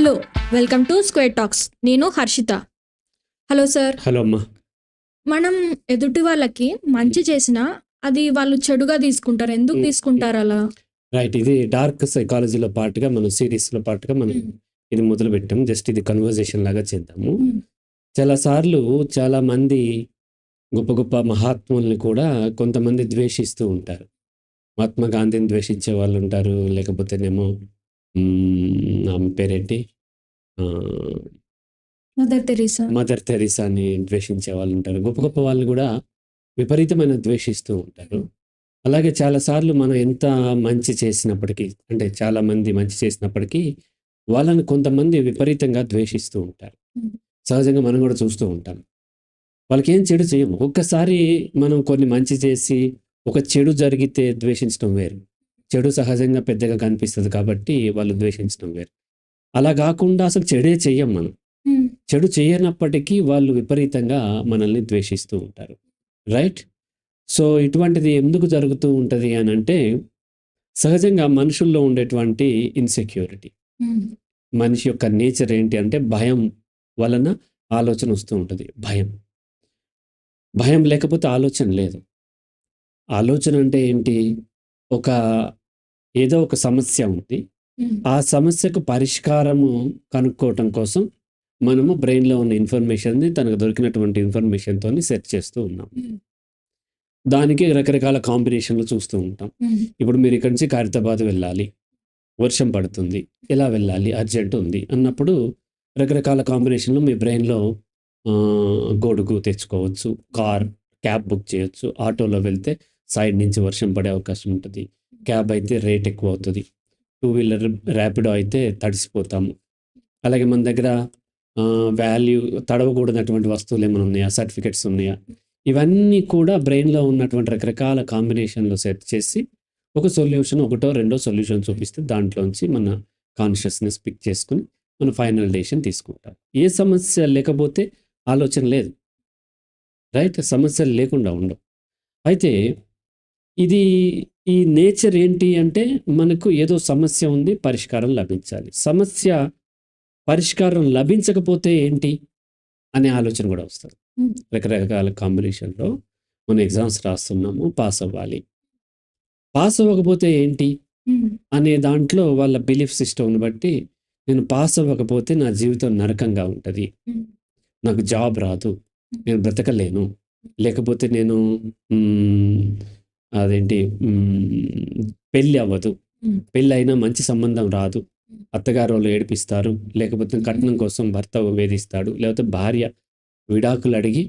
Hello, welcome to square talks. నేను Harshita. Hello sir. Hello అమ్మా. మనం ఎదుటి వాళ్ళకి మంచి చేసినా అది వాళ్ళు చెడుగా తీసుకుంటారు. ఎందుకు తీసుకుంటారు అలా? రైట్, ఇది డార్క్ సైకాలజీలో పాటుగా మనం సిరీస్లో పాటుగా మనం ఇది మొదలు పెట్టాం. జస్ట్ ఇది కన్వర్జేషన్ లాగా చేద్దాము. చాలాసార్లు చాలామంది గొప్ప గొప్ప మహాత్ముల్ని కూడా కొంతమంది ద్వేషిస్తూ ఉంటారు. మహాత్మా గాంధీని ద్వేషించే వాళ్ళు ఉంటారు, లేకపోతేనేమో ఆమె పేరేంటి, మదర్ తెరీసాని ద్వేషించే వాళ్ళు ఉంటారు. గొప్ప గొప్ప వాళ్ళు కూడా విపరీతమైన ద్వేషిస్తూ ఉంటారు. అలాగే చాలాసార్లు మనం ఎంత మంచి చేసినప్పటికీ, అంటే చాలామంది మంచి చేసినప్పటికీ వాళ్ళని కొంతమంది విపరీతంగా ద్వేషిస్తూ ఉంటారు. సహజంగా మనం కూడా చూస్తూ ఉంటాం. వాళ్ళకి ఏం చెడు చేయము. ఒక్కసారి మనం కొన్ని మంచి చేసి ఒక చెడు జరిగితే ద్వేషించడం వేరు. చెడు సహజంగా పెద్దగా కనిపిస్తుంది కాబట్టి వాళ్ళు ద్వేషించడం వేరు. అలా కాకుండా అసలు చెడే చెయ్యం మనం. చెడు చేయనప్పటికీ వాళ్ళు విపరీతంగా మనల్ని ద్వేషిస్తూ ఉంటారు. రైట్? సో ఇటువంటిది ఎందుకు జరుగుతూ ఉంటుంది అని అంటే, సహజంగా మనుషుల్లో ఉండేటువంటి ఇన్సెక్యూరిటీ. మనిషి యొక్క నేచర్ ఏంటి అంటే భయం వలన ఆలోచన వస్తూ ఉంటుంది. భయం లేకపోతే ఆలోచన లేదు. ఆలోచన అంటే ఏంటి? ఏదో ఒక సమస్య ఉంది, ఆ సమస్యకు పరిష్కారము కనుక్కోవటం కోసం మనము బ్రెయిన్లో ఉన్న ఇన్ఫర్మేషన్ని, తనకు దొరికినటువంటి ఇన్ఫర్మేషన్తో సెర్చ్ చేస్తూ ఉన్నాం. దానికి రకరకాల కాంబినేషన్లు చూస్తూ ఉంటాం. ఇప్పుడు మీరు ఇక్కడి నుంచి ఖైరతాబాద్ వెళ్ళాలి, వర్షం పడుతుంది, ఎలా వెళ్ళాలి, అర్జెంట్ ఉంది అన్నప్పుడు రకరకాల కాంబినేషన్లు మీ బ్రెయిన్లో గొడుగు తెచ్చుకోవచ్చు, క్యాబ్ బుక్ చేయొచ్చు. ఆటోలో వెళ్తే సైడ్ నుంచి వర్షం పడే అవకాశం ఉంటుంది, క్యాబ్ అయితే రేట్ ఎక్కువ అవుతుంది, 2-వీలర్ ర్యాపిడో అయితే తడిసిపోతాము. అలాగే మన దగ్గర తడవకూడనటువంటి వస్తువులు ఏమైనా ఉన్నాయా, సర్టిఫికెట్స్ ఉన్నాయా, ఇవన్నీ కూడా బ్రెయిన్లో ఉన్నటువంటి రకరకాల కాంబినేషన్లో సెట్ చేసి ఒక సొల్యూషన్, ఒకటో రెండో సొల్యూషన్ చూపిస్తే దాంట్లోంచి మన కాన్షియస్నెస్ పిక్ చేసుకుని మన ఫైనల్ డెసిషన్ తీసుకుంటాం. ఏ సమస్య లేకపోతే ఆలోచన లేదు. రైట్? సమస్యలు లేకుండా ఉండవు. అయితే ఈ నేచర్ ఏంటి అంటే, మనకు ఏదో సమస్య ఉంది, పరిష్కారం లభించాలి. సమస్య పరిష్కారం లభించకపోతే ఏంటి అనే ఆలోచన కూడా వస్తుంది. రకరకాల కాంబినేషన్లో మనం ఎగ్జామ్స్ రాస్తున్నాము, పాస్ అవ్వాలి. పాస్ అవ్వకపోతే ఏంటి అనే దాంట్లో వాళ్ళ బిలీఫ్ సిస్టమ్ని బట్టి, నేను పాస్ అవ్వకపోతే నా జీవితం నరకంగా ఉంటుంది, నాకు జాబ్ రాదు, నేను బ్రతకలేను, లేకపోతే నేను పెళ్ళి అవ్వదు, పెళ్ళి అయినా మంచి సంబంధం రాదు, అత్తగారు వాళ్ళు ఏడిపిస్తారు, లేకపోతే కట్నం కోసం భర్త వేధిస్తాడు, లేకపోతే భార్య విడాకులు అడిగి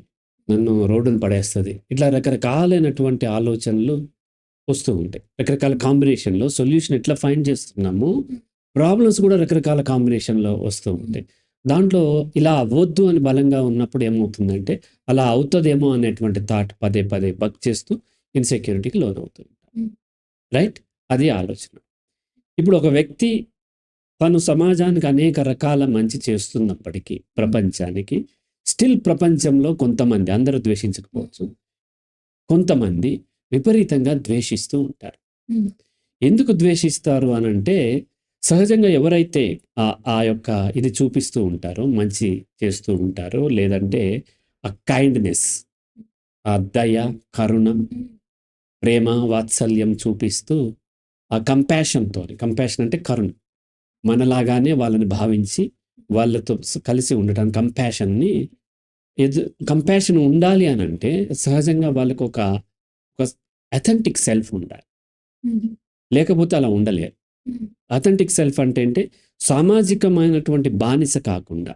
నన్ను రోడ్డును పడేస్తుంది. ఇట్లా రకరకాలైనటువంటి ఆలోచనలు వస్తూ ఉంటాయి. రకరకాల కాంబినేషన్లో సొల్యూషన్ ఎట్లా ఫైండ్ చేస్తున్నాము, ప్రాబ్లమ్స్ కూడా రకరకాల కాంబినేషన్లో వస్తూ ఉంటాయి. దాంట్లో ఇలా అవ్వద్దు అని బలంగా ఉన్నప్పుడు ఏమవుతుందంటే, అలా అవుతుందేమో అనేటువంటి థాట్ పదే పదే బక్ చేస్తూ ఇన్సెక్యూరిటీకి లోన్ అవుతుంది. రైట్? అది ఆలోచన. ఇప్పుడు ఒక వ్యక్తి తను సమాజానికి అనేక రకాల మంచి చేస్తున్నప్పటికీ, ప్రపంచానికి స్టిల్ ప్రపంచంలో కొంతమంది, అందరూ ద్వేషించకపోవచ్చు, కొంతమంది విపరీతంగా ద్వేషిస్తూ ఉంటారు. ఎందుకు ద్వేషిస్తారు అనంటే, సహజంగా ఎవరైతే ఆ యొక్క ఇది చూపిస్తూ ఉంటారో, మంచి చేస్తూ ఉంటారో, లేదంటే ఆ కైండ్నెస్, ఆ దయ, కరుణ, ప్రేమ, వాత్సల్యం చూపిస్తూ ఆ కంపాషన్ అంటే కరుణ, మనలాగానే వాళ్ళని భావించి వాళ్ళతో కలిసి ఉండటానికి కంపాషన్ ఉండాలి అని అంటే, సహజంగా వాళ్ళకు ఒక అథెంటిక్ సెల్ఫ్ ఉండాలి. లేకపోతే అలా ఉండలేరు. అథెంటిక్ సెల్ఫ్ అంటే సామాజికమైనటువంటి బానిస కాకుండా,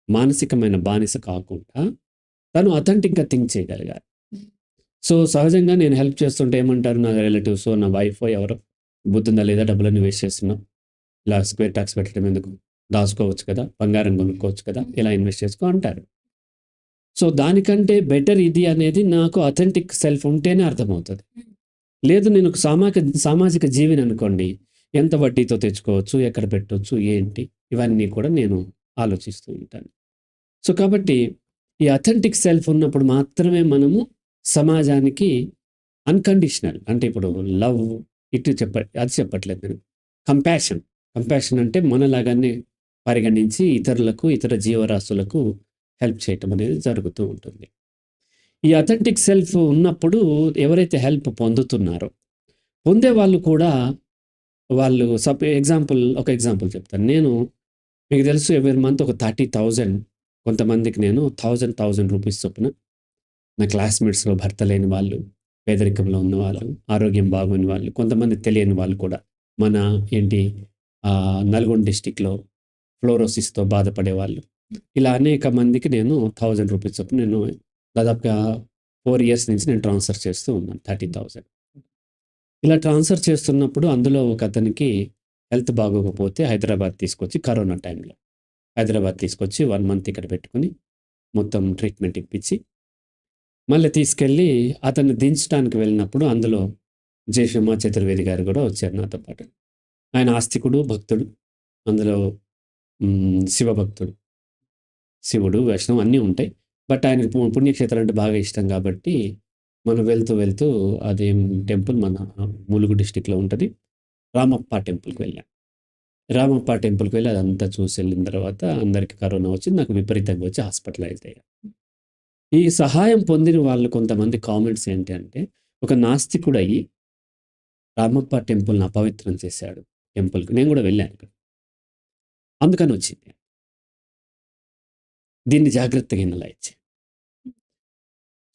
మానసికమైన బానిస కాకుండా తను అథెంటిక్గా థింక్ చేయగలిగారు. సో సహజంగా నేను హెల్ప్ చేస్తుంటే ఏమంటారు నా రిలేటివ్స్, నా వైఫ్, ఎవరో, బుద్ధిందా లేదా, డబ్బులన్నీ వేస్ట్ చేస్తున్నావు, ఇలా స్క్వేర్ టాక్స్ పెట్టడం ఎందుకు, దాచుకోవచ్చు కదా, బంగారం కొనుక్కోవచ్చు కదా, ఇలా ఇన్వెస్ట్ చేసుకో అంటారు. సో దానికంటే బెటర్ ఇది అనేది నాకు అథెంటిక్ సెల్ఫ్ ఉంటేనే అర్థమవుతుంది. లేదు, నేను ఒక సామాజిక జీవిని అనుకోండి, ఎంత వడ్డీతో తెచ్చుకోవచ్చు, ఎక్కడ పెట్టవచ్చు, ఏంటి, ఇవన్నీ కూడా నేను ఆలోచిస్తూ ఉంటాను. సో కాబట్టి ఈ అథెంటిక్ సెల్ఫ్ ఉన్నప్పుడు మాత్రమే మనము సమాజానికి అన్కండిషనల్, అంటే ఇప్పుడు లవ్ అది చెప్పట్లేదు నేను, కంపాషన్ అంటే మనలాగానే పరిగణించి ఇతరులకు, ఇతర జీవరాశులకు హెల్ప్ చేయటం అనేది జరుగుతూ ఉంటుంది. ఈ అథెంటిక్ సెల్ఫ్ ఉన్నప్పుడు ఎవరైతే హెల్ప్ పొందుతున్నారో, పొందే వాళ్ళు కూడా వాళ్ళు ఒక ఎగ్జాంపుల్ చెప్తాను. నేను మీకు తెలుసు ఎవ్రీ మంత్ ఒక 30,000 కొంతమందికి నేను 1,000 రూపీస్ చొప్పున నా క్లాస్‌మేట్స్‌లో భర్త లేని వాళ్ళు, పేదరికంలో ఉన్నవాళ్ళు, ఆరోగ్యం బాగోని వాళ్ళు, కొంతమంది తెలియని వాళ్ళు కూడా మన ఏంటి నల్గొండ డిస్ట్రిక్ట్‌లో ఫ్లోరోసిస్‌తో బాధపడేవాళ్ళు. ఇలా అనేక మందికి నేను 1,000 రూపీస్ చొప్పున నేను దాదాపుగా 4 ఇయర్స్ నుంచి నేను ట్రాన్స్‌ఫర్ చేస్తూ ఉన్నాను 30,000. ఇలా ట్రాన్స్‌ఫర్ చేస్తున్నప్పుడు అందులో ఒకతనికి హెల్త్ బాగోకపోతే హైదరాబాద్ తీసుకొచ్చి కరోనా టైంలో హైదరాబాద్ తీసుకొచ్చి 1 మంత్ ఇక్కడ పెట్టుకొని మొత్తం ట్రీట్మెంట్ ఇప్పించి మళ్ళీ తీసుకెళ్ళి అతన్ని దించడానికి వెళ్ళినప్పుడు అందులో జయసుమ చతుర్వేది గారు కూడా వచ్చారు నాతో పాటు. ఆయన ఆస్తికుడు, భక్తుడు. అందులో శివభక్తుడు. శివుడు, వైష్ణవం అన్నీ ఉంటాయి. బట్ ఆయనకి పుణ్యక్షేత్రాలు అంటే బాగా ఇష్టం కాబట్టి మనం వెళ్తూ అదేం టెంపుల్ మన ములుగు డిస్ట్రిక్ట్‌లో ఉంటది. రామప్ప టెంపుల్‌కి వెళ్ళాం. రామప్ప టెంపుల్‌కి వెళ్ళి అదంతా చూసి వెళ్ళిన తర్వాత అందరికి కరోనా వచ్చింది. నాకు విపరీతంగా వచ్చి హాస్పిటలైజ్ అయ్యా. ఈ సహాయం పొందిన వాళ్ళు కొంతమంది కామెంట్స్ ఏంటి అంటే, ఒక నాస్తికుడయ్యి రామప్ప టెంపుల్‌ని అపవిత్రం చేశాడు టెంపుల్‌కి. నేను కూడా వెళ్ళాను. అందుకని వచ్చింది. దీన్ని జాగ్రత్తగా ఎనలైజ్.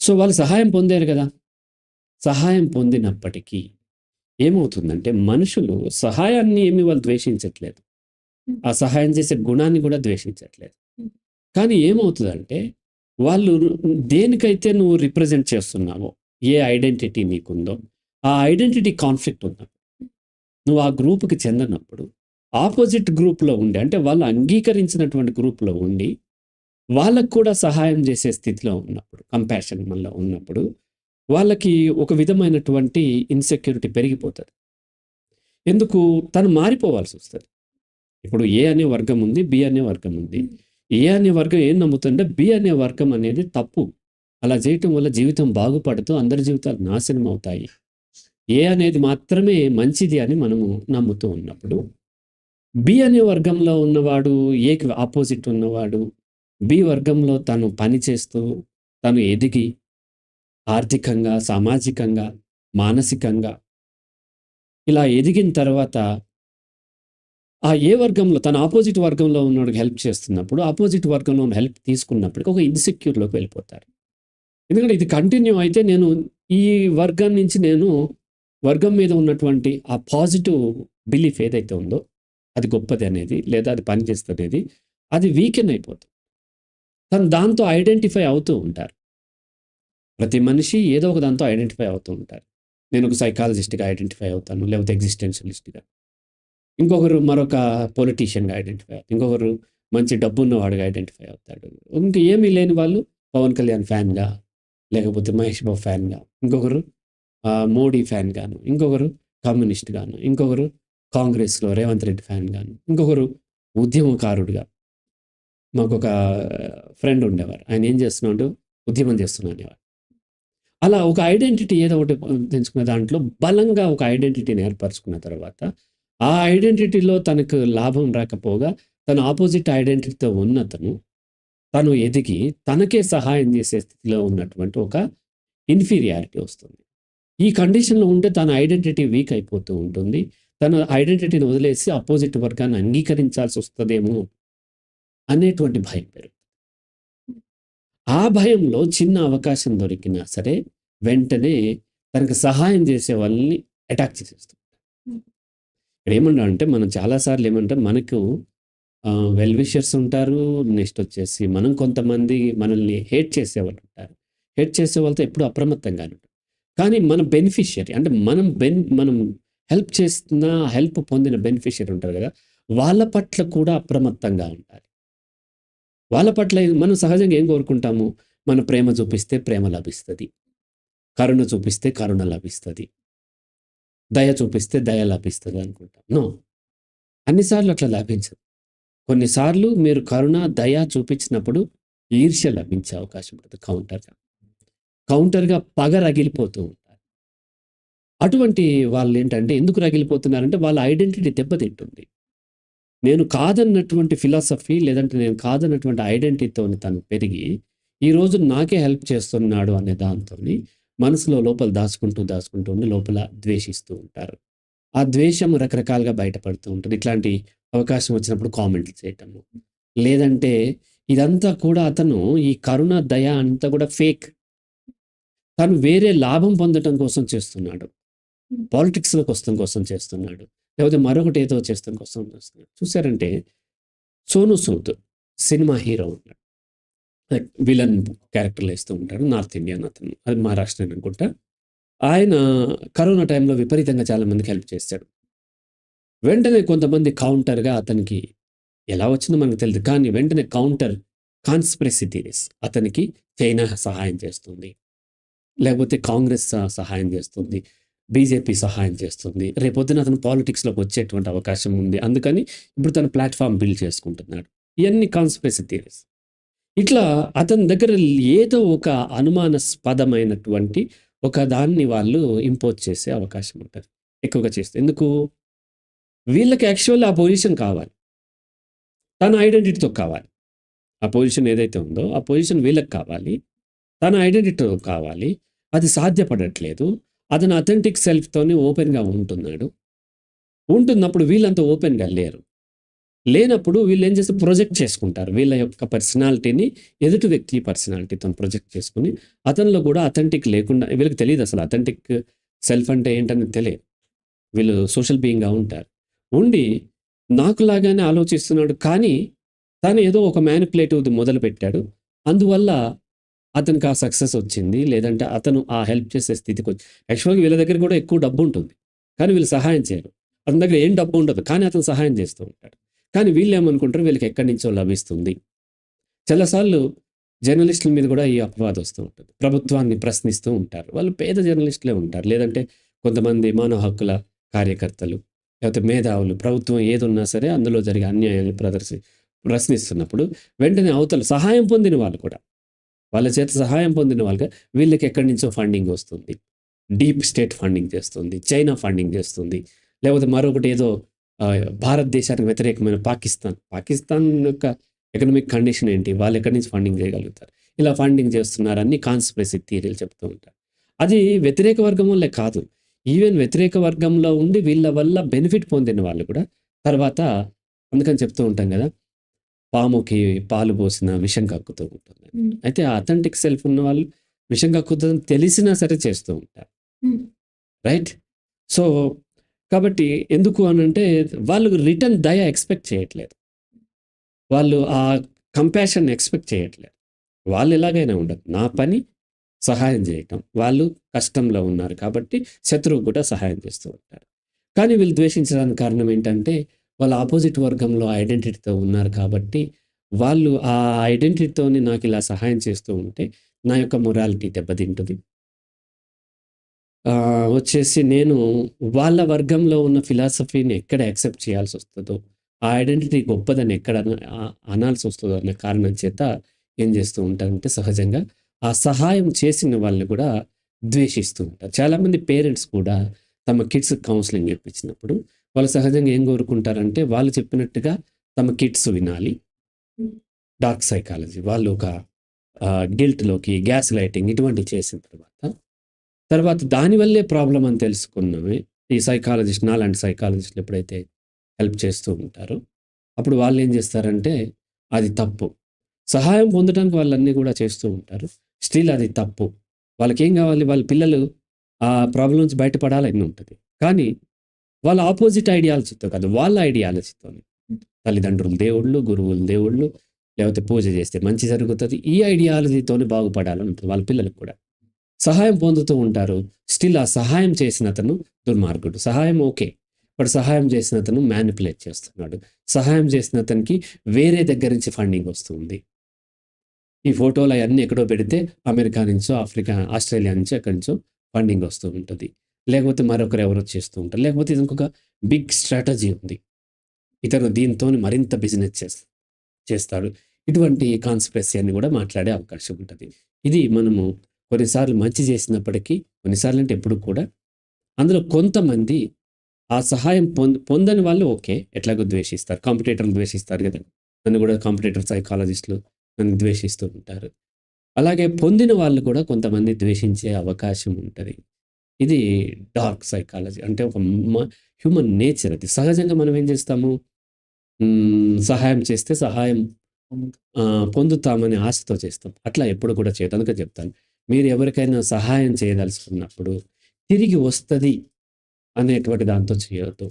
సో, వాళ్ళు సహాయం పొందారు కదా! సహాయం పొందినప్పటికీ ఏమవుతుందంటే మనుషులు సహాయాన్ని ఏమి వాళ్ళు ద్వేషించట్లేదు. ఆ సహాయం చేసే గుణాన్ని కూడా ద్వేషించట్లేదు. కానీ ఏమవుతుందంటే వాళ్ళు దేనికైతే నువ్వు రిప్రజెంట్ చేస్తున్నావో, ఏ ఐడెంటిటీ నీకుందో, ఆ ఐడెంటిటీ కాన్ఫ్లిక్ట్ ఉన్నప్పుడు, నువ్వు ఆ గ్రూప్‌కి చెందనప్పుడు, ఆపోజిట్ గ్రూప్‌లో ఉండి అంటే వాళ్ళు అంగీకరించినటువంటి గ్రూప్‌లో ఉండి, వాళ్ళకి కూడా సహాయం చేసే స్థితిలో ఉన్నప్పుడు, కంపాషన్ మనలో ఉన్నప్పుడు, వాళ్ళకి ఒక విధమైనటువంటి ఇన్‌సెక్యూరిటీ పెరిగిపోతది. ఎందుకు? తను మారిపోవాల్సొస్తది. ఇప్పుడు ఏ అనే వర్గం ఉంది, బి అనే వర్గం ఉంది. ఏ అనే వర్గం ఏం నమ్ముతుందంటే బి అనే వర్గం అనేది తప్పు. అలా చేయటం వల్ల జీవితం బాగుపడుతూ అందరి జీవితాలు నాశనం అవుతాయి. ఏ అనేది మాత్రమే మంచిది అని మనము నమ్ముతూ ఉన్నప్పుడు, బి అనే వర్గంలో ఉన్నవాడు ఏకి ఆపోజిట్ ఉన్నవాడు, బి వర్గంలో తను పని చేస్తూ, తను ఎదిగి ఆర్థికంగా, సామాజికంగా, మానసికంగా ఇలా ఎదిగిన తర్వాత ఆ ఏ వర్గంలో తన ఆపోజిట్ వర్గంలో ఉన్నోడికి హెల్ప్ చేస్తున్నప్పుడు, ఆపోజిట్ వర్గంలో ఉన్న హెల్ప్ తీసుకున్నప్పటికి ఒక ఇన్‌సెక్యూర్‌లోకి వెళ్ళిపోతారు. ఎందుకంటే ఇది కంటిన్యూ అయితే నేను ఈ వర్గం నుంచి నేను వర్గం మీద ఉన్నటువంటి ఆ పాజిటివ్ బిలీఫ్ ఏదైతే ఉందో, అది గొప్పది అనేది, లేదా అది పనిచేస్తదనేది, అది వీకెన్ అయిపోతుంది. తను దాంతో ఐడెంటిఫై అవుతూ ఉంటారు. ప్రతి మనిషి ఏదో ఒక దాంతో ఐడెంటిఫై అవుతూ ఉంటారు. నేను ఒక సైకాలజిస్ట్‌గా ఐడెంటిఫై అవుతాను. లేకపోతే ఎగ్జిస్టెన్షియలిస్ట్‌గా. ఇంకొకరు మరొక పొలిటీషియన్‌గా ఐడెంటిఫై అవుతారు. ఇంకొకరు మంచి డబ్బున్నవాడుగా ఐడెంటిఫై అవుతాడు. ఇంక ఏమీ లేని వాళ్ళు పవన్ కళ్యాణ్ ఫ్యాన్‌గా, లేకపోతే మహేష్ బాబు ఫ్యాన్‌గా, ఇంకొకరు మోడీ ఫ్యాన్‌గాను, ఇంకొకరు కమ్యూనిస్ట్ గాను, ఇంకొకరు కాంగ్రెస్‌లో రేవంత్ రెడ్డి ఫ్యాన్ గాను, ఇంకొకరు ఉద్యమకారుడుగా. మాకొక ఫ్రెండ్ ఉండేవారు. ఆయన ఏం చేస్తున్నాడు? ఉద్యమం చేస్తున్నా అనేవారు. అలా ఒక ఐడెంటిటీ ఏదో ఒకటి తెంచుకున్న దాంట్లో బలంగా ఒక ఐడెంటిటీని ఏర్పరచుకున్న తర్వాత, ఆ ఐడెంటిటీలో తనకు లాభం రాకపోగా, తన ఆపోజిట్ ఐడెంటిటీతో ఉన్నతను, తను ఎదిగి తనకే సహాయం చేసే స్థితిలో ఉన్నటువంటి ఒక ఇన్ఫీరియారిటీ వస్తుంది. ఈ కండిషన్‌లో ఉంటే తన ఐడెంటిటీ వీక్ అయిపోతూ ఉంటుంది. తన ఐడెంటిటీని వదిలేసి అపోజిట్ వర్గాన్ని అంగీకరించాల్సొస్తదేమో అనేటువంటి భయం పెరుగుతుంది. ఆ భయంలో చిన్న అవకాశం దొరికినా సరే, వెంటనే తనకు సహాయం చేసే వాళ్ళని అటాక్ చేసేస్తాం. ఇక్కడేమన్నానంటే మనం చాలా సార్లు ఏమంటాం మనకు వెల్ విషర్స్ ఉంటారు. నెక్స్ట్ వచ్చేసి మనం కొంతమంది మనల్ని హేట్ చేసేవాళ్ళు ఉంటారు. హేట్ చేసే వాళ్ళతో ఎప్పుడూ అప్రమత్తంగానే ఉంటాం. కానీ మన బెనిఫిషియరీ అంటే మనం హెల్ప్ చేస్తున్న, హెల్ప్ పొందిన బెనిఫిషియరీ ఉంటారు కదా! వాళ్ళ పట్ల కూడా అప్రమత్తంగా ఉండాలి. వాళ్ళ పట్ల మనం సహజంగా ఏం కోరుకుంటాము? మన ప్రేమ చూపిస్తే ప్రేమ లభిస్తది. కరుణ చూపిస్తే కరుణ లభిస్తది. దయ చూపిస్తే దయ లభిస్తది అనుకుంటాం. నో. అన్ని సార్లు అట్లా లభించదు. కొన్నిసార్లు మీరు కరుణ, దయ చూపించినప్పుడు ఈర్ష్య లభించే అవకాశం ఉంటుంది కౌంటర్‌గా. కౌంటర్‌గా పగ రగిలిపోతూ ఉంటారు. అటువంటి వాళ్ళేంటంటే ఎందుకు రగిలిపోతున్నారంటే వాళ్ళ ఐడెంటిటీ దెబ్బతింటుంది. నేను కాదన్నటువంటి ఫిలాసఫీ లేదంటే నేను కాదన్నటువంటి ఐడెంటిటీతోని తను పెరిగి ఈరోజు నాకే హెల్ప్ చేస్తున్నాడు అనే దాంతోని మనసులో లోపల దాచుకుంటూ ఉండి లోపల ద్వేషిస్తూ ఉంటారు. ఆ ద్వేషం రకరకాలుగా బయటపడుతూ ఉంటుంది. ఇట్లాంటి అవకాశం వచ్చినప్పుడు కామెంట్లు చేయటము. లేదంటే ఇదంతా కూడా అతను ఈ కరుణ, దయ అంతా కూడా ఫేక్. తను వేరే లాభం పొందటం కోసం చేస్తున్నాడు. పాలిటిక్స్‌లోకి వస్తం కోసం చేస్తున్నాడు. లేకపోతే మరొకటి ఏదో చేస్తం కోసం చేస్తున్నాడు. చూసారంటే 'సోనూ సూద్' సినిమా హీరో ఉన్నాడు. విలన్ క్యారెక్టర్‌లో ఏస్తూ ఉంటాడు. నార్త్ ఇండియన్ అతను. అది మహారాష్ట్రియన్ అనుకుంటా. ఆయన కరోనా టైంలో విపరీతంగా చాలా మందికి హెల్ప్ చేశాడు. వెంటనే కొంతమంది కౌంటర్‌గా అతనికి ఎలా వచ్చిందో మనకు తెలీదు. కానీ వెంటనే కౌంటర్ కాన్స్పిరసీ థియరీస్ అతనికి చైనా సహాయం చేస్తుంది. లేకపోతే కాంగ్రెస్ సహాయం చేస్తుంది. బీజేపీ సహాయం చేస్తుంది. రేపొద్దున అతను పాలిటిక్స్‌లోకి వచ్చేటువంటి అవకాశం ఉంది. అందుకని ఇప్పుడు తన ప్లాట్‌ఫార్మ్ బిల్డ్ చేసుకుంటున్నాడు. ఇయన్నీ కాన్స్పిరసీ థియరీస్. ఇట్లా అతని దగ్గర ఏదో ఒక అనుమానాస్పదమైనటువంటి ఒక దాన్ని వాళ్ళు ఇంపోజ్ చేసే అవకాశం ఉంటది. ఎక్కువగా చేస్తే. ఎందుకు? వీళ్ళకి యాక్చువల్లీ ఆ పొజిషన్ కావాలి. తన ఐడెంటిటీతో కావాలి. ఆ పొజిషన్ ఏదైతే ఉందో ఆ పొజిషన్ వీళ్ళకి కావాలి. తన ఐడెంటిటీతో కావాలి. అది సాధ్యపడట్లేదు. అతను అథెంటిక్ సెల్ఫ్‌తోనే ఓపెన్‌గా ఉంటున్నాడు. ఉంటున్నప్పుడు వీళ్ళంత ఓపెన్‌గా లేరు. లేనప్పుడు వీళ్ళేం చేస్తారు ప్రొజెక్ట్ చేసుకుంటారు. వీళ్ళ యొక్క పర్సనాలిటీని ఎదుటి వ్యక్తి పర్సనాలిటీతోని ప్రొజెక్ట్ చేసుకొని అతనిలో కూడా అథెంటిక్ లేకుండా వీళ్ళకి తెలీదు అసలు అథెంటిక్ సెల్ఫ్ అంటే ఏంటని తెలియదు. వీళ్ళు సోషల్ బీయింగ్‌గా ఉంటారు. ఉండి నాకులాగానే ఆలోచిస్తున్నాడు కానీ తను ఏదో ఒక మ్యానిపులేటివ్‌ది మొదలుపెట్టాడు. అందువల్ల అతనికి ఆ సక్సెస్ వచ్చింది. లేదంటే అతను ఆ హెల్ప్ చేసే స్థితికొచ్చి యాక్చువల్‌గా వీళ్ళ దగ్గర కూడా ఎక్కువ డబ్బుంటుంది. కానీ వీళ్ళు సహాయం చేయరు. అతని దగ్గర ఏం డబ్బు ఉండదు. కానీ అతను సహాయం చేస్తూ ఉంటాడు. కానీ వీళ్ళేమనుకుంటారు వీళ్ళకి ఎక్కడి నుంచో లభిస్తుంది. చాలా సార్లు జర్నలిస్టుల మీద కూడా ఈ అపవాదం వస్తూ ఉంటుంది. ప్రభుత్వాన్ని ప్రశ్నిస్తూ ఉంటారు. వాళ్ళు పేద జర్నలిస్టులే ఉంటారు. లేదంటే కొంతమంది మానవ హక్కుల కార్యకర్తలు, లేకపోతే మేధావులు ప్రభుత్వం ఏదున్నా సరే అందులో జరిగే అన్యాయాన్ని ప్రశ్నిస్తున్నప్పుడు వెంటనే అవతల సహాయం పొందిన వాళ్ళు కూడా వాళ్ళ చేత సహాయం పొందిన వాళ్ళకి వీళ్ళకి ఎక్కడి నుంచో ఫండింగ్ వస్తుంది. డీప్ స్టేట్ ఫండింగ్ చేస్తుంది. చైనా ఫండింగ్ చేస్తుంది. లేకపోతే మరొకటి ఏదో భారతదేశానికి వ్యతిరేకమైన పాకిస్తాన్. పాకిస్తాన్ యొక్క ఎకనామిక్ కండిషన్ ఏంటి? వాళ్ళు ఎక్కడి నుంచి ఫండింగ్ చేయగలుగుతారు? ఇలా ఫండింగ్ చేస్తున్నారని కాన్స్పిరసీ థియరీలు చెప్తూ ఉంటారు. అది వ్యతిరేక వర్గం వల్లే కాదు. ఈవెన్ వ్యతిరేక వర్గంలో ఉండి వీళ్ళ వల్ల బెనిఫిట్ పొందిన వాళ్ళు కూడా తర్వాత అందుకని చెప్తూ ఉంటాం కదా! పాముకి పాలు పోసిన విషం కక్కుతూ ఉంటుంది. హ్మ్. అయితే ఆ అథెంటిక్ సెల్ఫ్ ఉన్నవాళ్ళు విషం కక్కుతుందని తెలిసినా సరే చేస్తూ ఉంటారు. హ్మ్. రైట్? సో, కాబట్టి ఎందుకు అనంటే వాళ్ళు రిటర్న్ దయ ఎక్స్‌పెక్ట్ చేయట్లేదు. వాళ్ళు ఆ కంపాషన్ ఎక్స్‌పెక్ట్ చేయట్లేదు. వాళ్ళు ఎలాగైనా ఉండదు. నా పని సహాయం చేయటం. వాళ్ళు కష్టంలో ఉన్నారు కాబట్టి శత్రువుకు కూడా సహాయం చేస్తూ ఉంటారు. కానీ వీళ్ళు ద్వేషించడానికి కారణం ఏంటంటే వాళ్ళు ఆపోజిట్ వర్గంలో ఐడెంటిటీతో ఉన్నారు కాబట్టి వాళ్ళు ఆ ఐడెంటిటీతోని నాకిలా సహాయం చేస్తూ ఉంటే నా యొక్క మొరాలిటీ దెబ్బతింటుంది. వచ్చేసి నేను వాళ్ళ వర్గంలో ఉన్న ఫిలాసఫీని ఎక్కడ యాక్సెప్ట్ చేయాల్సొస్తదో, ఆ ఐడెంటిటీ గొప్పదని ఎక్కడ అనాల్సొస్తదో అన్న కారణం చేత ఏం చేస్తూ ఉంటారంటే సహజంగా ఆ సహాయం చేసిన వాళ్ళని కూడా ద్వేషిస్తూ ఉంటారు. చాలామంది పేరెంట్స్ కూడా తమ కిడ్స్‌కి కౌన్సెలింగ్ ఇప్పించినప్పుడు వాళ్ళు సహజంగా ఏం కోరుకుంటారంటే వాళ్ళు చెప్పినట్టుగా తమ కిడ్స్ వినాలి. డార్క్ సైకాలజీ వాళ్ళు ఒక గిల్ట్‌లోకి, గ్యాస్ లైటింగ్ ఇటువంటివి చేసిన తర్వాత దానివల్లే ప్రాబ్లమ్ అని తెలుసుకున్నవి ఈ సైకాలజిస్ట్ నాలాంటి సైకాలజిస్టులు ఎప్పుడైతే హెల్ప్ చేస్తూ ఉంటారో, అప్పుడు వాళ్ళేం చేస్తారంటే అది తప్పు. సహాయం పొందడానికి వాళ్ళన్నీ కూడా చేస్తూ ఉంటారు. స్టిల్ అది తప్పు. వాళ్ళకేం కావాలి? వాళ్ళ పిల్లలు ఆ ప్రాబ్లమ్ నుంచి బయటపడాలని ఉంటది. కానీ వాళ్ళ అపోజిట్ ఐడియాలజీతో కాదు. వాళ్ళ ఐడియాలజీతోని. తల్లిదండ్రులు దేవుళ్ళు, గురువులు దేవుళ్ళు, లేకపోతే పూజ చేస్తే మంచి జరుగుతది. ఈ ఐడియాలజీతోని బాగుపడాలని ఉంటది వాళ్ళ పిల్లలకు కూడా. సహాయం పొందుతూ ఉంటారు. స్టిల్ ఆ సహాయం చేసిన అతను దుర్మార్గుడు. సహాయం ఓకే. బట్ సహాయం చేసిన అతను మ్యానిపులేట్ చేస్తున్నాడు. సహాయం చేసిన అతనికి వేరే దగ్గర నుంచి ఫండింగ్ వస్తుంది. ఈ ఫోటోలు అయన్నీ ఎక్కడో పెడితే అమెరికా నుంచో, ఆస్ట్రేలియా నుంచో ఎక్కడి నుంచో ఫండింగ్ వస్తూ ఉంటది. లేకపోతే మరొకరు ఎవరో చేస్తూ ఉంటారు. లేకపోతే ఇది ఇంకొక బిగ్ స్ట్రాటజీ ఉంది. ఇతను దీంతోని మరింత బిజినెస్ చేస్తాడు. ఇటువంటి కాన్స్పిరసీ అని కూడా మాట్లాడే అవకాశం ఉంటది. ఇది మనము కొన్నిసార్లు మంచి చేసినప్పటికీ, కొన్నిసార్లు అంటే ఎప్పుడు కూడా అందులో కొంతమంది ఆ సహాయం పొందని వాళ్ళు ఓకే. ఎట్లాగో ద్వేషిస్తారు. కాంపిటీటర్లు ద్వేషిస్తారు గదా! నన్ను గూడా కాంపిటీటర్ సైకాలజిస్ట్‌లు నన్ను ద్వేషిస్తూ ఉంటారు. అలాగే పొందిన వాళ్ళు కూడా కొంతమంది ద్వేషించే అవకాశం ఉంటది. ఇది డార్క్ సైకాలజీ. అంటే ఒక హ్యూమన్ నేచర్ అది. సహజంగా మనం ఏం చేస్తాము? సహాయం చేస్తే సహాయం పొందుతామనే ఆశతో చేస్తాం. అట్లా ఎప్పుడు కూడా చేయొద్దు. అందుకే చెప్తాను. మీరు ఎవరికైనా సహాయం చేయదలుచుకున్నప్పుడు తిరిగి వస్తది అనేటువంటి దాంతో చేయొద్దు.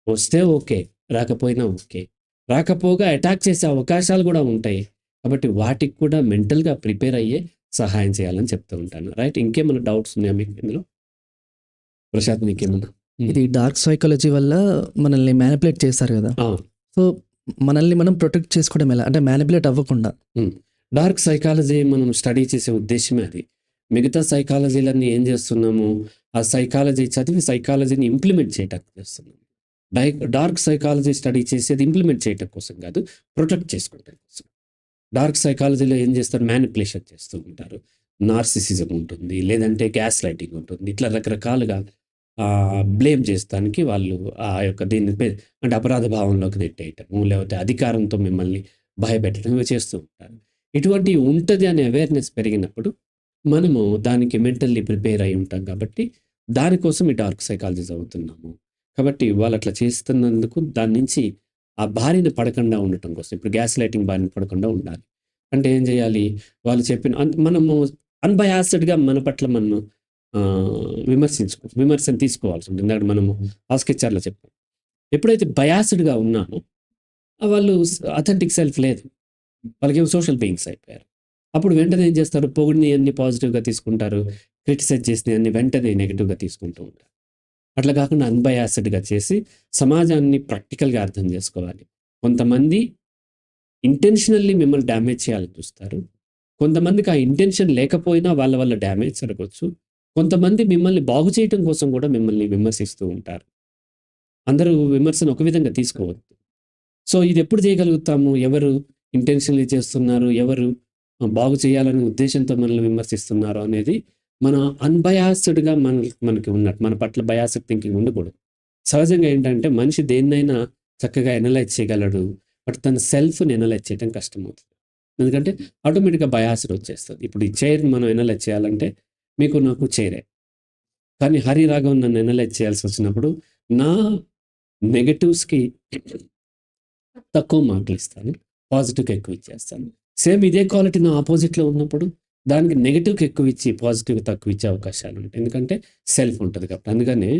వస్తే ఓకే. రాకపోయినా ఓకే. రాకపోగా అటాక్ చేసే అవకాశాలు గూడా ఉంటాయి. కాబట్టి వాటికి కూడా మెంటల్‌గా ప్రిపేర్ అయ్యే సహాయం చేయాలని చెప్తూ ఉంటాను. రైట్. ఇంకేమైనా డౌట్స్ ఉన్నాయా మీకు ఇందులో? ప్రశాంత్ నీకేమన్నా? ఇది డార్క్ సైకాలజీ వల్ల మనల్ని మ్యానిపులేట్ చేస్తారు కదా. అవును. సో మనల్ని మనం ప్రొటెక్ట్ చేసుకోవడం ఎలా, అంటే మ్యానిపులేట్ అవ్వకుండా? డార్క్ సైకాలజీ మనం స్టడీ చేసే ఉద్దేశమే అది. మిగతా సైకాలజీలన్నీ ఏం చేస్తున్నాము? ఆ సైకాలజీ చదివి సైకాలజీని ఇంప్లిమెంట్ చేయటానికి చేస్తున్నాము. డార్క్ సైకాలజీ స్టడీ చేసేది ఇంప్లిమెంట్ చేయటం కోసం కాదు, ప్రొటెక్ట్ చేసుకోవటం కోసం. డార్క్ సైకాలజీలో ఏం చేస్తారు? మ్యానిపులేషన్ చేస్తూ ఉంటారు. నార్సిసిజం ఉంటుంది, లేదంటే గ్యాస్ లైటింగ్ ఉంటుంది. ఇట్లా రకరకాలుగా బ్లేమ్ చేస్తానికి వాళ్ళు ఆ యొక్క దీన్ని అంటే అపరాధ భావంలోకి నెట్టేయటము, లేకపోతే అధికారంతో మిమ్మల్ని భయపెట్టడం ఇవి చేస్తూ ఉంటారు. ఇటువంటివి ఉంటది అనే అవేర్‌నెస్ పెరిగినప్పుడు మనము దానికి మెంటల్లీ ప్రిపేర్ అయి ఉంటాం కాబట్టి దానికోసం ఈ డార్క్ సైకాలజీ చదువుతున్నాము. కాబట్టి వాళ్ళు అట్లా చేస్తున్నందుకు దాని నుంచి ఆ బారిన పడకుండా ఉండటం కోసం ఇప్పుడు గ్యాస్ లైటింగ్ బారిన పడకుండా ఉండాలి. అంటే ఏం చేయాలి? వాళ్ళు చెప్పిన మనము అన్‌బయాస్డ్‌గా మన పట్ల మనం విమర్శను తీసుకోవాల్సి ఉంటుంది. ఇందాక మనము ఆస్కెచ్చార్‌లో చెప్పాం. ఎప్పుడైతే బయాస్డ్‌గా ఉన్నామో వాళ్ళు అథెంటిక్ సెల్ఫ్ లేదు. వాళ్ళకేమో సోషల్ బీయింగ్స్ అయిపోయారు. అప్పుడు వెంటనే ఏం చేస్తారు? పొగిడినయన్ని పాజిటివ్‌గా తీసుకుంటారు. క్రిటిసైజ్ చేసినయన్ని వెంటనే నెగెటివ్‌గా తీసుకుంటూ ఉంటారు. అట్లా కాకుండా అన్‌బయాస్డ్‌గా చేసి సమాజాన్ని ప్రాక్టికల్‌గా అర్థం చేసుకోవాలి. కొంతమంది ఇంటెన్షనల్లీ మిమ్మల్ని డ్యామేజ్ చేయాలని చూస్తారు. కొంతమందికి ఆ ఇంటెన్షన్ లేకపోయినా వాళ్ళ వల్ల డ్యామేజ్ జరగొచ్చు. కొంతమంది మిమ్మల్ని బాగు చేయటం కోసం కూడా మిమ్మల్ని విమర్శిస్తూ ఉంటారు. అందరూ విమర్శను ఒక విధంగా తీసుకోవద్దు. సో, ఇదెప్పుడు చేయగలుగుతాము? ఎవరు ఇంటెన్షనల్లీ చేస్తున్నారు? ఎవరు బాగు చేయాలనే ఉద్దేశ్యంతో మనల్ని విమర్శిస్తున్నారు అనేది మన అన్‌బయాస్డ్‌గా మనకి ఉన్నట్టు. మన పట్ల బయాస్డ్ థింకింగ్ ఉండకూడదు. సహజంగా ఏంటంటే మనిషి దేన్నైనా చక్కగా అనలైజ్ చేయగలడు. బట్ తన సెల్ఫ్‌ని అనలైజ్ చేయడం కష్టమవుతుంది. ఎందుకంటే ఆటోమేటిక్‌గా బయాస్డ్ వచ్చేస్తది. ఇప్పుడు ఈ చైర్‌ని మనం అనలైజ్ చేయాలంటే మీకు నాకు చైరే. కానీ హరి రాఘవన్ నన్ను అనలైజ్ చేయాల్సొచ్చినప్పుడు నా నెగెటివ్స్‌కి తక్కువ మార్కులు ఇస్తాను. పాజిటివ్‌కి ఎక్కువ ఇచ్చేస్తాను. సేమ్ ఇదే క్వాలిటీ నా అపోజిట్‌లో ఉన్నప్పుడు దానికి నెగెటివ్‌కి ఎక్కువ ఇచ్చి, పాజిటివ్‌కి తక్కువ ఇచ్చే అవకాశాలు ఉంటాయి. ఎందుకంటే సెల్ఫ్ ఉంటది కాబట్టి. అందుకనే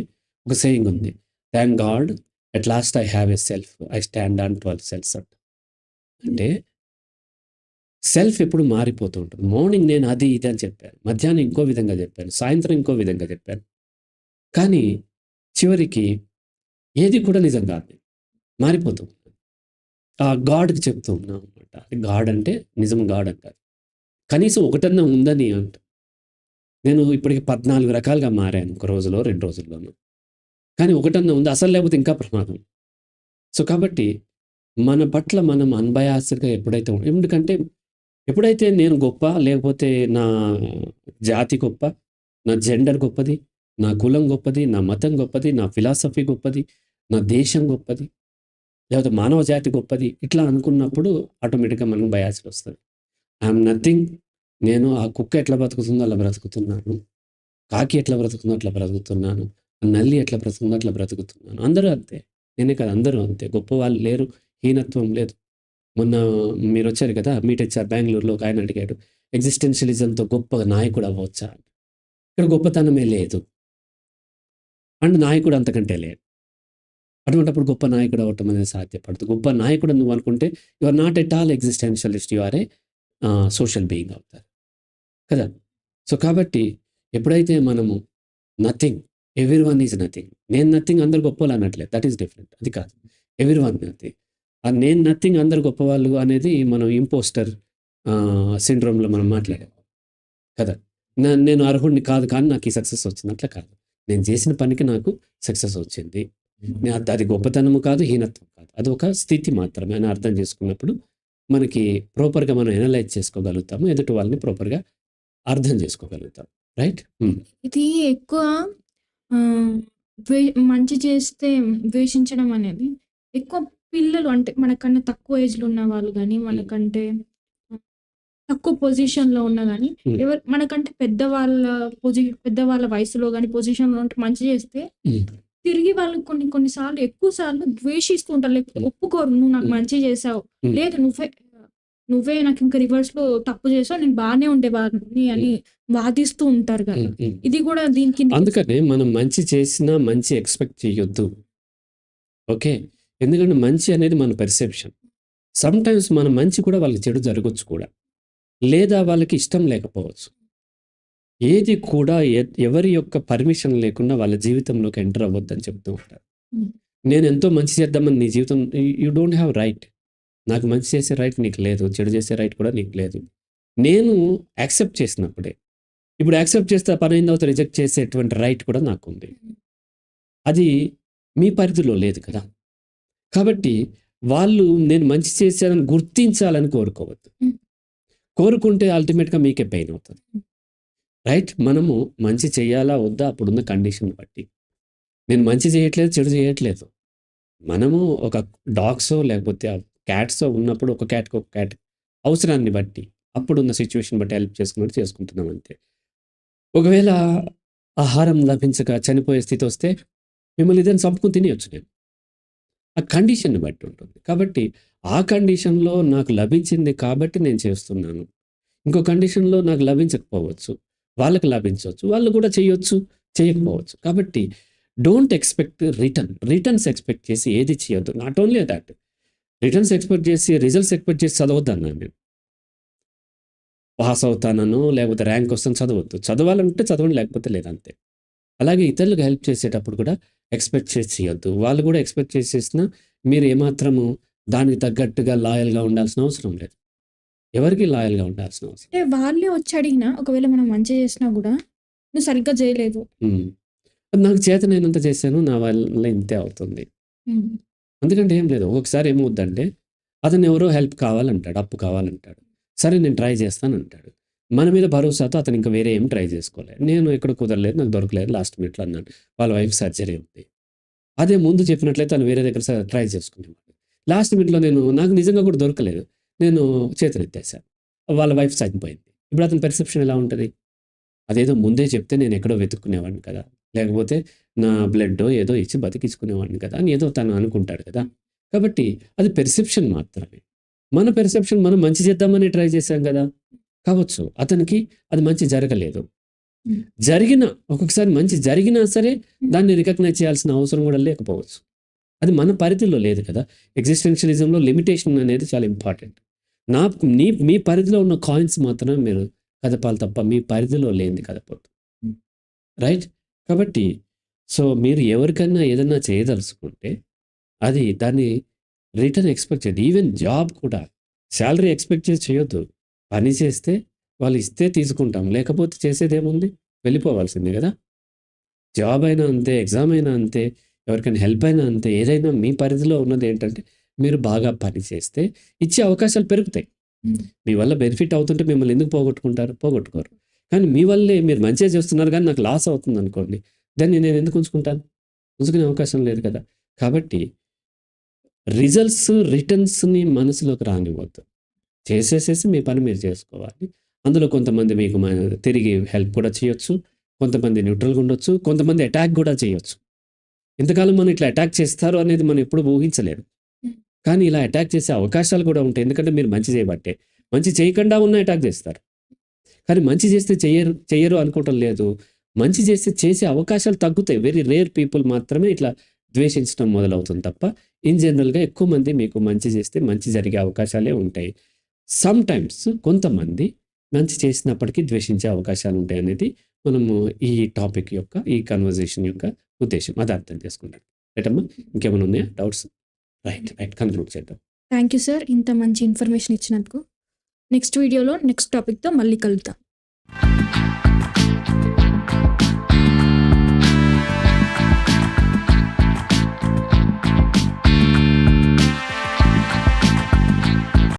ఒక సేయింగ్ ఉంది. Thank God at last I have a self. I stand on 12 cells అంట. అంటే సెల్ఫ్ ఎప్పుడు మారిపోతూ ఉంటుంది. మార్నింగ్ నేను అది ఇది అని చెప్పాను. మధ్యాహ్నం ఇంకో విధంగా చెప్పాను. సాయంత్రం ఇంకో విధంగా చెప్పాను. కానీ చివరికి ఏది కూడా నిజం కాదు. మారిపోతూ ఉంటుంది. ఆ గాడ్‌కి చెప్తూ ఉన్నాం అనమాట. గాడ్ అంటే నిజం గాడ్ అని కాదు. కనీసం ఒకటన్నా ఉందని అంట. నేను ఇప్పటికి 14 రకాలుగా మారాను. ఒక రోజులో, 2 రోజుల్లోనో. కానీ ఒకటన్నా ఉంది. అసలు లేకపోతే ఇంకా ప్రమాదం. సో, కాబట్టి మన పట్ల మనం అన్‌బయాస్డ్‌గా ఎప్పుడైతే ఎందుకంటే ఎప్పుడైతే నేను గొప్ప, లేకపోతే నా జాతి గొప్ప, నా జెండర్ గొప్పది, నా కులం గొప్పది, నా మతం గొప్పది, నా ఫిలాసఫీ గొప్పది, నా దేశం గొప్పది, లేకపోతే మానవ జాతి గొప్పది, ఇట్లా అనుకున్నప్పుడు ఆటోమేటిక్‌గా మనకు బయాస్డ్ వస్తది. I am nothing. నేను ఆ కుక్క ఎట్లా బ్రతుకుతుందో అలా బ్రతుకుతున్నాను. కాకి ఎట్లా బ్రతుకుతుందో అట్లా బ్రతుకుతున్నాను. నల్లి ఎట్లా బ్రతుకుతుందో అట్లా బ్రతుకుతున్నాను. అందరూ అంతే. నేనే కాదు అందరూ అంతే. గొప్పవాళ్ళు లేరు. హీనత్వం లేదు. మొన్న మీరొచ్చారు కదా! మీట్ హెచ్ఆర్ బెంగుళూరులో ఒక ఆయన అడిగాడు. ఎగ్జిస్టెన్షియలిజంతో గొప్ప నాయకుడు అవ్వొచ్చా? ఇక్కడ గొప్పతనమే లేదు. అండ్ నాయకుడు అంతకంటే లేడు. అటువంటప్పుడు గొప్ప నాయకుడు అవ్వటం అనేది సాధ్యపడదు. గొప్ప నాయకుడు నువ్వు అనుకుంటే you are not at all existentialist. You are a social being అవుతారు. కదా! సో, కాబట్టి ఎప్పుడైతే మనము నథింగ్, ఎవ్రీవన్ ఈజ్ నథింగ్. నేను నథింగ్ అందరూ గొప్పోళ్ళు అనట్లేదు. That is different. అది కాదు. Everyone nothing. ఆ నేను నథింగ్ అందరూ గొప్పవాళ్ళు అనేది మనం ఇంపోస్టర్ సిండ్రోమ్‌లో మనం మాట్లాడాం. కదా! నేను అర్హుడిని కాదు కానీ నాకు ఈ సక్సెస్ వచ్చింది. అట్లా కాదు. నేను చేసిన పనికి నాకు సక్సెస్ వచ్చింది. అది గొప్పతనము కాదు, హీనత్వం కాదు. అదొక స్థితి మాత్రమే అని అర్థం చేసుకున్నప్పుడు మనకి ప్రాపర్‌గా మనం అనలైజ్ చేసుకోగలుగుతాము. ఎదుటి వాళ్ళని ప్రాపర్‌గా అర్థం చేసుకోగలుగుతాం. రైట్? ఇది ఎక్కువ ఆహ్, మంచి చేస్తే ద్వేషించడం అనేది ఎక్కువ పిల్లలు అంటే మనకన్నా తక్కువ ఏజ్‌లో ఉన్న వాళ్ళు గాని, మనకంటే తక్కువ పొజిషన్‌లో ఉన్నా గాని, హ్మ్. మనకంటే పెద్దవాళ్ళ వయసులో గాని, పొజిషన్‌లో ఉంటే మంచి చేస్తే హ్మ్. తిరిగి వాళ్ళు కొన్ని సార్లు ఎక్కువ సార్లు ద్వేషిస్తూ ఉంటారు. లేకపోతే ఒప్పుకోరు. "నువ్వు నాకు హ్మ్. మంచి చేశావు. హ్మ్. లేదు నువ్వే నాకు ఇంకా రివర్స్‌లో తప్పు చేసావు. నేను బానే ఉండేవాడిని" అని వాదిస్తూ ఉంటారు కదా! హ్మ్. హ్మ్. ఇది కూడా దీని కిందకి అందుకనే మనం మంచి చేసినా మంచి ఎక్స్‌పెక్ట్ చేయొద్దు. ఓకే. ఎందుకంటే మంచి అనేది మన పెర్సెప్షన్. సమ్‌టైమ్స్ మన మంచి కూడా వాళ్ళకి చెడు జరగొచ్చు కూడా. లేదా వాళ్ళకి ఇష్టం లేకపోవచ్చు. ఏది కూడా ఎవరి యొక్క పర్మిషన్ లేకుండా వాళ్ళ జీవితంలోకి ఎంటర్ అవ్వద్దని చెప్తూ ఉంటారు. హ్మ్. నేనెంతో మంచి చేద్దామని నీ జీవితం యూ డోంట్ హావ్ రైట్. నాకు మంచి చేసే రైట్ నీకు లేదు. చెడు చేసే రైట్ కూడా నీకు లేదు. నేను యాక్సెప్ట్ చేసినప్పుడే. ఇప్పుడు యాక్సెప్ట్ చేస్తే ఆ పని అయిన తర్వాత రిజెక్ట్ చేసేటువంటి రైట్ కూడా నాకుంది. అది మీ పరిధిలో లేదు కదా! కాబట్టి వాళ్ళు నేను మంచి చేశానని గుర్తించాలని కోరుకోవద్దు. హ్మ్. కోరుకుంటే అల్టిమేట్‌గా మీకే పెయిన్ అవుతది. రైట్? మనము మంచి చేయాలా? వద్దా? అప్పుడున్న కండిషన్ బట్టి. నేను మంచి చేయట్లేదు, చెడు చేయట్లేదు. మనము ఒక డాగ్సో లేకపోతే క్యాట్సో ఉన్నప్పుడు ఒక క్యాట్‌కి ఒక క్యాట్ అవసరాన్ని బట్టి, అప్పుడున్న సిట్యుయేషన్ బట్టి హెల్ప్ చేసుకున్నట్టు చేసుకుంటున్నాం అంతే. ఒకవేళ ఆహారం లభించక చనిపోయే స్థితొస్తే మిమ్మల్ని ఇద్దరిని చంపుకొని తినేయొచ్చు నేను. ఆ కండిషన్‌ని బట్టి ఉంటుంది. కాబట్టి ఆ కండిషన్‌లో నాకు లభించింది కాబట్టి నేను చేస్తున్నాను. ఇంకో కండిషన్‌లో నాకు లభించకపోవచ్చు. వాళ్ళకి లభించొచ్చు. వాళ్ళు కూడా చేయొచ్చు, చేయకపోవచ్చు. కాబట్టి డోంట్ ఎక్స్‌పెక్ట్ రిటర్న్స్ ఎక్స్‌పెక్ట్ చేసి ఏది చేయొద్దు. Not only that. Returns expect చేసి, రిజల్ట్స్ ఎక్స్‌పెక్ట్ చేసి చదవద్దన్నాను నేను. పాస్ అవుతాననో, లేకపోతే ర్యాంక్ వస్తుందని చదవొద్దు. చదవాలంటే చదవండి, లేకపోతే లేదంతే. అలాగే ఇతరులకు హెల్ప్ చేసేటప్పుడు కూడా ఎక్స్‌పెక్ట్ చేసి చేయొద్దు. వాళ్ళు కూడా ఎక్స్‌పెక్ట్ చేసి చేసినా మీరు ఏమాత్రము దానికి తగ్గట్టుగా లాయల్‌గా ఉండాల్సిన అవసరం లేదు. ఎవరికీ లాయల్‌గా ఉండాల్సిన అవసరం అంటే వాళ్ళే వచ్చి అడిగినా ఒకవేళ మనం మంచి చేసినా గూడా, "నువ్వు సరిగ్గా చేయలేదు." హ్మ్. నాకు చేతనైనంత చేశాను. నా వల్ల ఇంతే అవుతుంది. హ్మ్. ఎందుకంటే ఏం లేదు. ఒక్కొక్కసారి ఏమవుద్దంటే, అతను ఎవరో హెల్ప్ కావాలంటాడు. అప్పు కావాలంటాడు. సరే నేను ట్రై చేస్తానంటాడు. మన మీద భరోసాతో అతను ఇంకా వేరే ఏం ట్రై చేసుకోలే. నేను ఎక్కడ కుదరలేదు. నాకు దొరకలేదు. లాస్ట్ మినిట్‌లో అన్నాడు. వాళ్ళ వైఫ్ సర్జరీ ఉంది. అదే ముందు చెప్పినట్లయితే తను వేరే దగ్గర ట్రై చేసుకునేవాడు. లాస్ట్ మినిట్‌లో నాకు నిజంగా కూడా దొరకలేదు. నేను చేతులెత్తేసాను. వాళ్ళ వైఫ్ చనిపోయింది. ఇప్పుడు అతని పెర్సెప్షన్ ఎలా ఉంటది? అదేదో ముందే చెప్తే నేను ఎక్కడో వెతుక్కునేవాడిని కదా! లేకపోతే నా బ్లడ్డో ఏదో ఇచ్చి బతికించుకునేవాడిని కదా! అని ఏదో తను అనుకుంటాడు కదా! కాబట్టి అది పెర్సెప్షన్ మాత్రమే. మన పెర్సెప్షన్ మనం మంచి చేద్దామని ట్రై చేశాం కదా! కావచ్చు. అతనికి అది మంచి జరగలేదు. హ్మ్. ఒక్కొక్కసారి మంచి జరిగినా సరే దాన్ని రికగ్నైజ్ చేయాల్సిన అవసరం కూడా లేకపోవచ్చు. అది మన పరిధిలో లేదు కదా! ఎగ్జిస్టెన్షియలిజంలో లిమిటేషన్ అనేది చాలా ఇంపార్టెంట్. మీ పరిధిలో ఉన్న కాయిన్స్ మాత్రమే మీరు కదపాలి తప్ప మీ పరిధిలో లేనిది కదపొద్దు. రైట్? కాబట్టి మీరు ఎవరికన్నా ఏదన్నా చేయదలుచుకుంటే దాన్ని రిటర్న్ ఎక్స్‌పెక్ట్ చేయొద్దు. ఈవెన్ జాబ్ కూడా సాలరీ ఎక్స్‌పెక్ట్ చేసి చేయొద్దు. పని చేస్తే వాళ్ళు ఇస్తే తీసుకుంటాం. లేకపోతే చేసేదేముంది? వెళ్ళిపోవాల్సిందే గదా! జాబ్ అయినా అంతే, ఎగ్జామ్ అయినా అంతే, ఎవరికైనా హెల్ప్ అయినా అంతే. ఏదైనా మీ పరిధిలో ఉన్నదేంటంటే మీరు బాగా పని చేస్తే ఇచ్చే అవకాశాలు పెరుగుతాయి. హ్మ్. మీ వల్ల బెనిఫిట్ అవుతుంటే మిమ్మల్ని ఎందుకు పోగొట్టుకుంటారు? పోగొట్టుకోరు. కానీ మీ వల్లే మీరు మంచిగా చేస్తున్నారు గానీ నాకు లాస్ అవుతుందనుకోండి. దాన్ని నేను ఎందుకు ఉంచుకుంటాను? ఉంచుకునే అవకాశం లేదు కదా! కాబట్టి రిటర్న్స్‌ని మనసులోకి రానివ్వద్దు. చేసేసేసి మీ పని మీరు చేసుకోవాలి. అందులో కొంతమంది మీకు తిరిగి హెల్ప్ కూడా చేయొచ్చు. కొంతమంది న్యూట్రల్‌గా ఉండొచ్చు. కొంతమంది అటాక్ గూడా చేయొచ్చు. ఇంతకాలం మనం ఇట్లా అటాక్ చేస్తారు అనేది మనం ఎప్పుడు ఊహించలేదు. హ్మ్. కానీ ఇలా అటాక్ చేసే అవకాశాలు కూడా ఉంటాయి. ఎందుకంటే మీరు మంచి చేయబట్టే. మంచి చేయకుండా ఉన్న అటాక్ చేస్తారు. కానీ మంచి చేస్తే చెయ్యరు అనుకోవటం లేదు. మంచి చేస్తే చేసే అవకాశాలు తగ్గుతాయి. వెరీ రేర్ పీపుల్ మాత్రమే ఇట్లా ద్వేషించడం మొదలవుతుంది తప్ప, ఇన్ జనరల్‌గా ఎక్కువ మంది మీకు మంచి చేస్తే మంచి జరిగే అవకాశాలే ఉంటాయి. కొంతమంది మంచి చేసినప్పటికీ ద్వేషించే అవకాశాలుంటాయనేది మనము ఈ టాపిక్ యొక్క, ఈ కన్వర్జేషన్ యొక్క ఉద్దేశ్యం. అది అర్థం చేసుకున్నాను. రైటమ్మా? ఇంకేమైనా ఉన్నాయా డౌట్స్? రైట్. కన్క్లూడ్ చేద్దాం. Thank you sir. ఇంత మంచి ఇన్ఫర్మేషన్ ఇచ్చినందుకు. నెక్స్ట్ వీడియోలో నెక్స్ట్ టాపిక్‌తో మళ్ళీ కలుద్దాం.